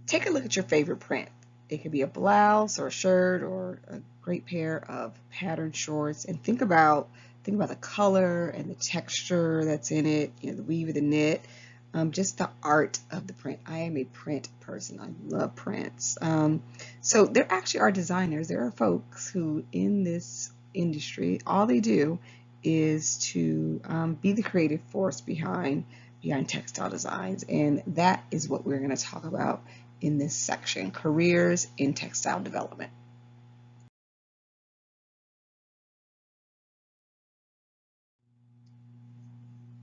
take a look at your favorite print. It could be a blouse or a shirt or a great pair of patterned shorts, and think about the color and the texture that's in it, the weave of the knit, just the art of the print. I am a print person. I love prints. So there actually are designers. There are folks who in this industry, all they do is to be the creative force behind textile designs, and that is what we're going to talk about in this section, careers in textile development.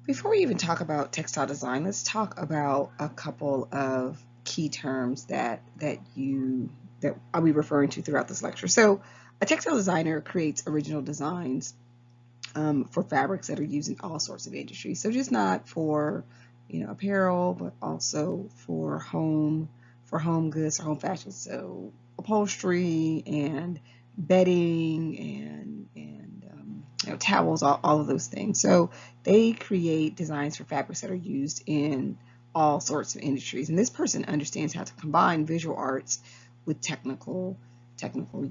Before we even talk about textile design, let's talk about a couple of key terms that I'll be referring to throughout this lecture. So a textile designer creates original designs for fabrics that are used in all sorts of industries. So just not for apparel, but also for home goods or home fashion. So upholstery and bedding and towels, all of those things. So they create designs for fabrics that are used in all sorts of industries. And this person understands how to combine visual arts with technical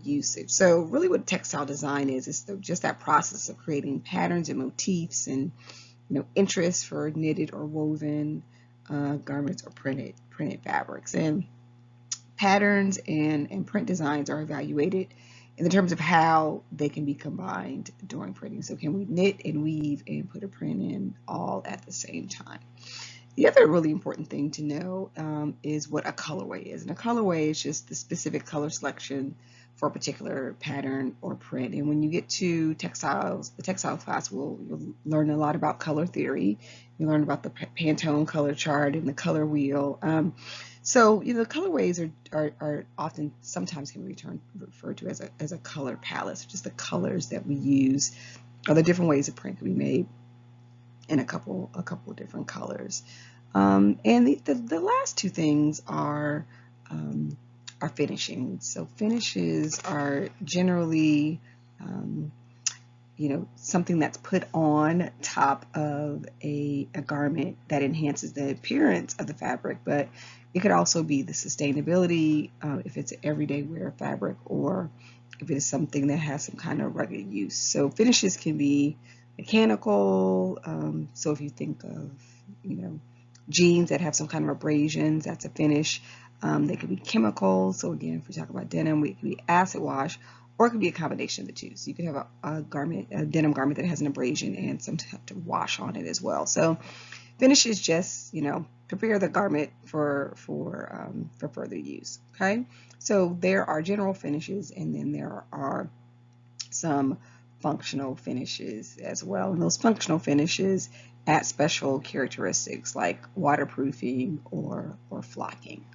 usage. So really what textile design is just that process of creating patterns and motifs and interest for knitted or woven garments or printed fabrics. And patterns and print designs are evaluated in the terms of how they can be combined during printing. So can we knit and weave and put a print in all at the same time? The other really important thing to know is what a colorway is. And a colorway is just the specific color selection for a particular pattern or print. And when you get to textiles, the textile class, you'll learn a lot about color theory. You learn about the Pantone color chart and the color wheel. So colorways are often sometimes can be referred to as a color palette. So just the colors that we use, or the different ways a print can be made in a couple of different colors. And the last two things are finishing. So finishes are generally something that's put on top of a garment that enhances the appearance of the fabric, but it could also be the sustainability if it's an everyday wear fabric, or if it is something that has some kind of rugged use. So finishes can be mechanical. So if you think of jeans that have some kind of abrasions, that's a finish. They could be chemical. So again, if we talk about denim, it could be acid wash, or it could be a combination of the two. So you could have a denim garment that has an abrasion and some type of wash on it as well. So finish is just prepare the garment for further use. Okay, so there are general finishes, and then there are some functional finishes as well. And those functional finishes add special characteristics like waterproofing or flocking.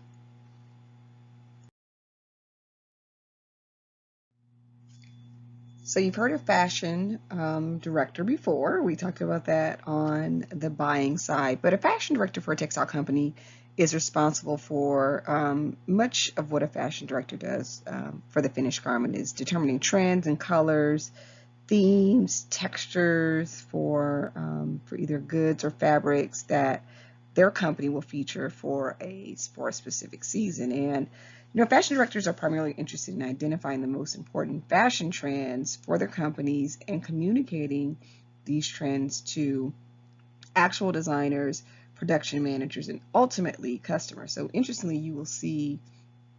So you've heard of fashion director before. We talked about that on the buying side. But a fashion director for a textile company is responsible for much of what a fashion director does for the finished garment, is determining trends and colors, themes, textures for either goods or fabrics that their company will feature for a specific season. And fashion directors are primarily interested in identifying the most important fashion trends for their companies and communicating these trends to actual designers, production managers, and ultimately customers. So interestingly, you will see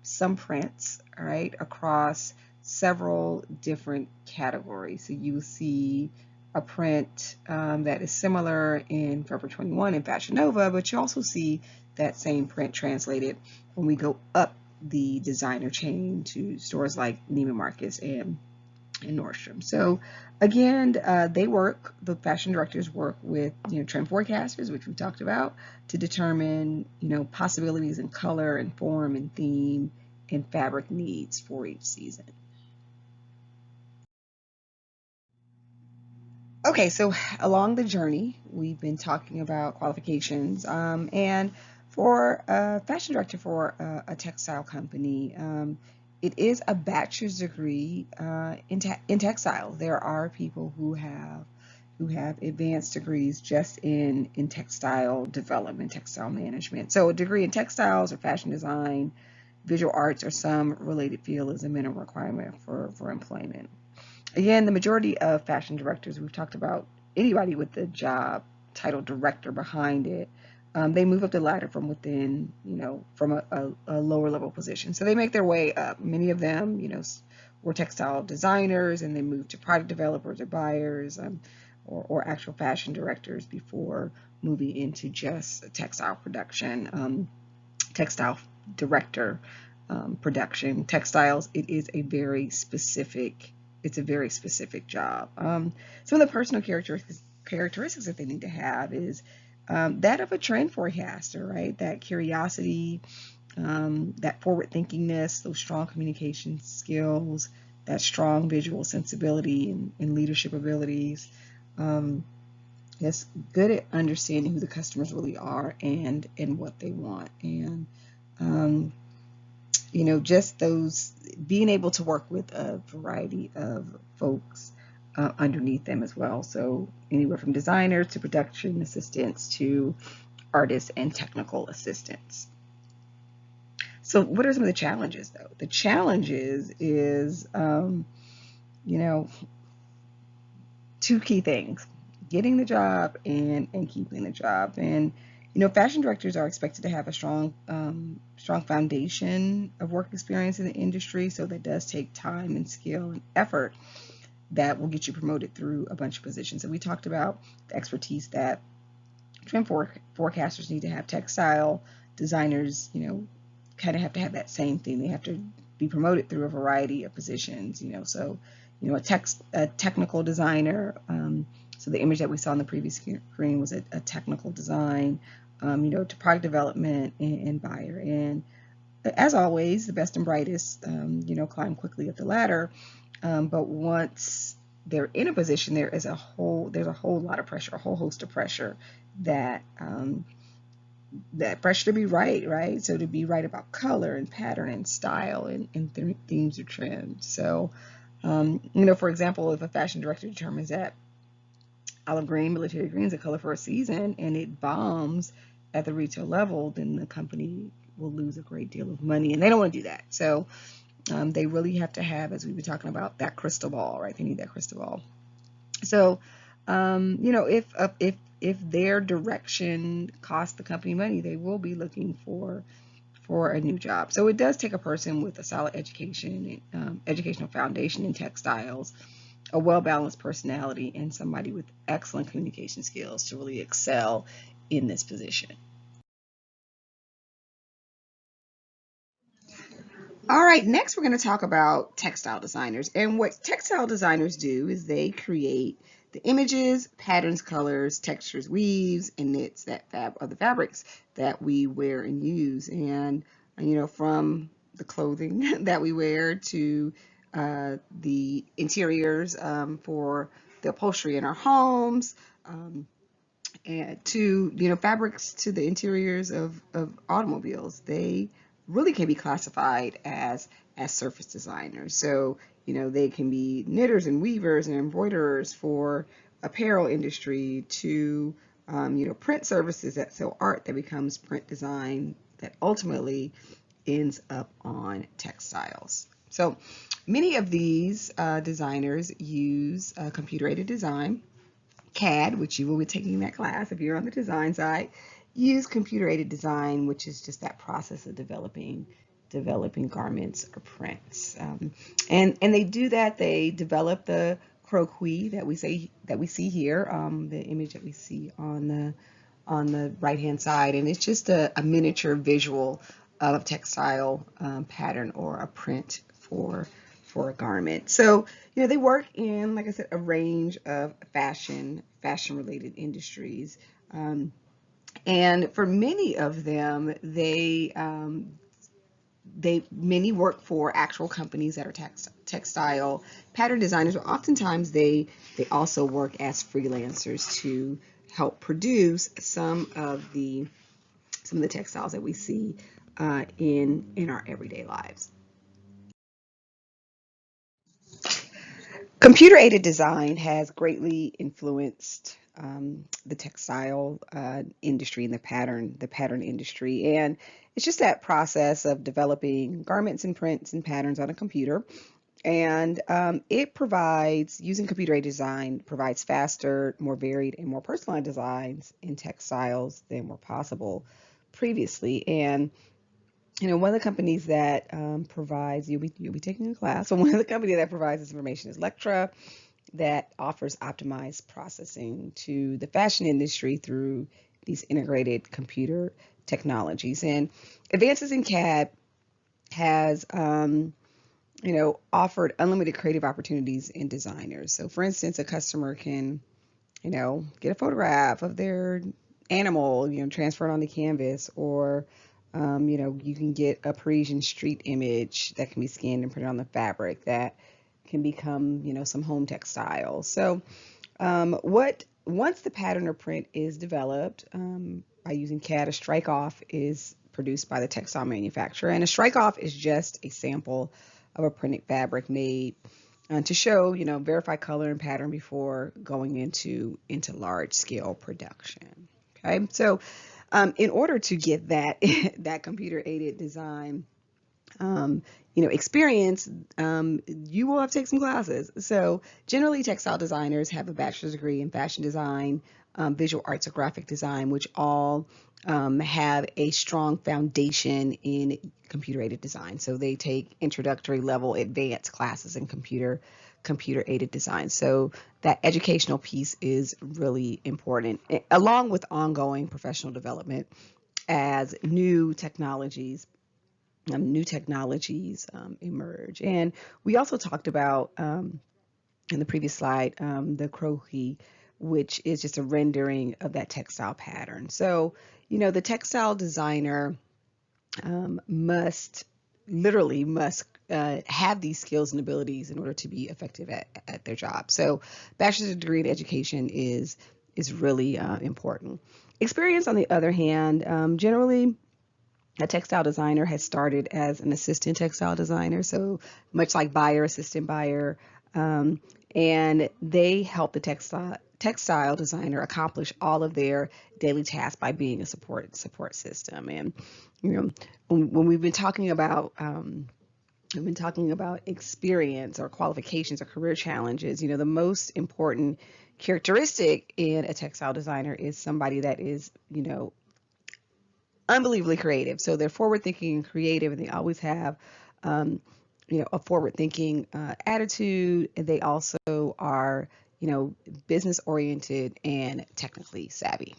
some prints, right, across several different categories. So you will see a print that is similar in Forever 21 and Fashion Nova, but you also see that same print translated when we go up the designer chain to stores like Neiman Marcus and Nordstrom. So again, the fashion directors work with trend forecasters, which we talked about, to determine possibilities in color and form and theme and fabric needs for each season. Okay, so along the journey, we've been talking about qualifications, and for a fashion director for a textile company, it is a bachelor's degree in textiles. There are people who have who have advanced degrees just in textile development, textile management. So a degree in textiles or fashion design, visual arts, or some related field is a minimum requirement for employment. Again, the majority of fashion directors, we've talked about anybody with the job title director behind it, they move up the ladder from within, from a lower level position. So they make their way up. Many of them, were textile designers, and they moved to product developers or buyers, or actual fashion directors before moving into just textile production, textile director production. Textiles, it's a very specific job. Some of the personal characteristics that they need to have is that of a trend forecaster, right? That curiosity, that forward thinkingness, those strong communication skills, that strong visual sensibility and leadership abilities. That's good at understanding who the customers really are and what they want. And just those being able to work with a variety of folks underneath them as well. So anywhere from designers to production assistants to artists and technical assistants. So what are some of the challenges, though? The challenges is, two key things: getting the job and keeping the job. And fashion directors are expected to have a strong foundation of work experience in the industry. So that does take time and skill and effort that will get you promoted through a bunch of positions. And we talked about the expertise that trend forecasters need to have. Textile designers, kind of have to have that same thing. They have to be promoted through a variety of positions. So a technical designer. So the image that we saw on the previous screen was a technical design, to product development and buyer. And as always, the best and brightest, climb quickly up the ladder. But once they're in a position, there's a whole lot of pressure, a whole host of pressure that pressure to be right? So to be right about color and pattern and style and themes or trends. So, for example, if a fashion director determines that olive green, military green is a color for a season and it bombs at the retail level, then the company will lose a great deal of money, and they don't want to do that. So they really have to have, as we've been talking about, that crystal ball, right? They need that crystal ball. So, if their direction costs the company money, they will be looking for a new job. So it does take a person with a solid educational foundation in textiles, a well-balanced personality, and somebody with excellent communication skills to really excel in this position. All right, next we're going to talk about textile designers. And what textile designers do is they create the images, patterns, colors, textures, weaves, and knits of the fabrics that we wear and use. And from the clothing that we wear to the interiors for the upholstery in our homes, and to fabrics to the interiors of automobiles. They really can be classified as surface designers. So they can be knitters and weavers and embroiderers for apparel industry to print services that sell art that becomes print design that ultimately ends up on textiles. So many of these designers use computer-aided design, CAD, which you will be taking that class if you're on the design side. Use computer-aided design, which is just that process of developing garments or prints. And they do that. They develop the croquis that we see here, the image that we see on the right-hand side, and it's just a miniature visual of textile pattern or a print for a garment. So they work in, like I said, a range of fashion-related industries, and for many of them, many work for actual companies that are textile pattern designers, but oftentimes they also work as freelancers to help produce some of the textiles that we see in our everyday lives. Computer-aided design has greatly influenced the textile industry and the pattern industry, and it's just that process of developing garments and prints and patterns on a computer. And it provides, using computer-aided design, provides faster, more varied, and more personalized designs in textiles than were possible previously. And one of the companies that provides, you'll be taking a class, so one of the companies that provides this information is Lectra, that offers optimized processing to the fashion industry through these integrated computer technologies. And advances in CAD has offered unlimited creative opportunities in designers. So for instance, a customer can, get a photograph of their animal, transfer it onto canvas, or, you can get a Parisian street image that can be scanned and printed on the fabric that can become, some home textiles. So once the pattern or print is developed by using CAD, a strike off is produced by the textile manufacturer. And a strike off is just a sample of a printed fabric made to show, verify color and pattern before going into large scale production. Okay, so in order to get that that computer aided design experience, you will have to take some classes. So generally, textile designers have a bachelor's degree in fashion design, visual arts, or graphic design, which all have a strong foundation in computer-aided design. So they take introductory level advanced classes in computer-aided design. So that educational piece is really important, along with ongoing professional development as new technologies emerge. And we also talked about in the previous slide the croquis, which is just a rendering of that textile pattern. So, the textile designer must have these skills and abilities in order to be effective at their job. So, bachelor's degree in education is really important. Experience, on the other hand, generally, a textile designer has started as an assistant textile designer, so much like buyer, assistant buyer, and they help the textile designer accomplish all of their daily tasks by being a support system. And when we've been talking about experience or qualifications or career challenges, the most important characteristic in a textile designer is somebody that is, unbelievably creative. So they're forward thinking and creative, and they always have, a forward thinking attitude. And they also are, business oriented and technically savvy.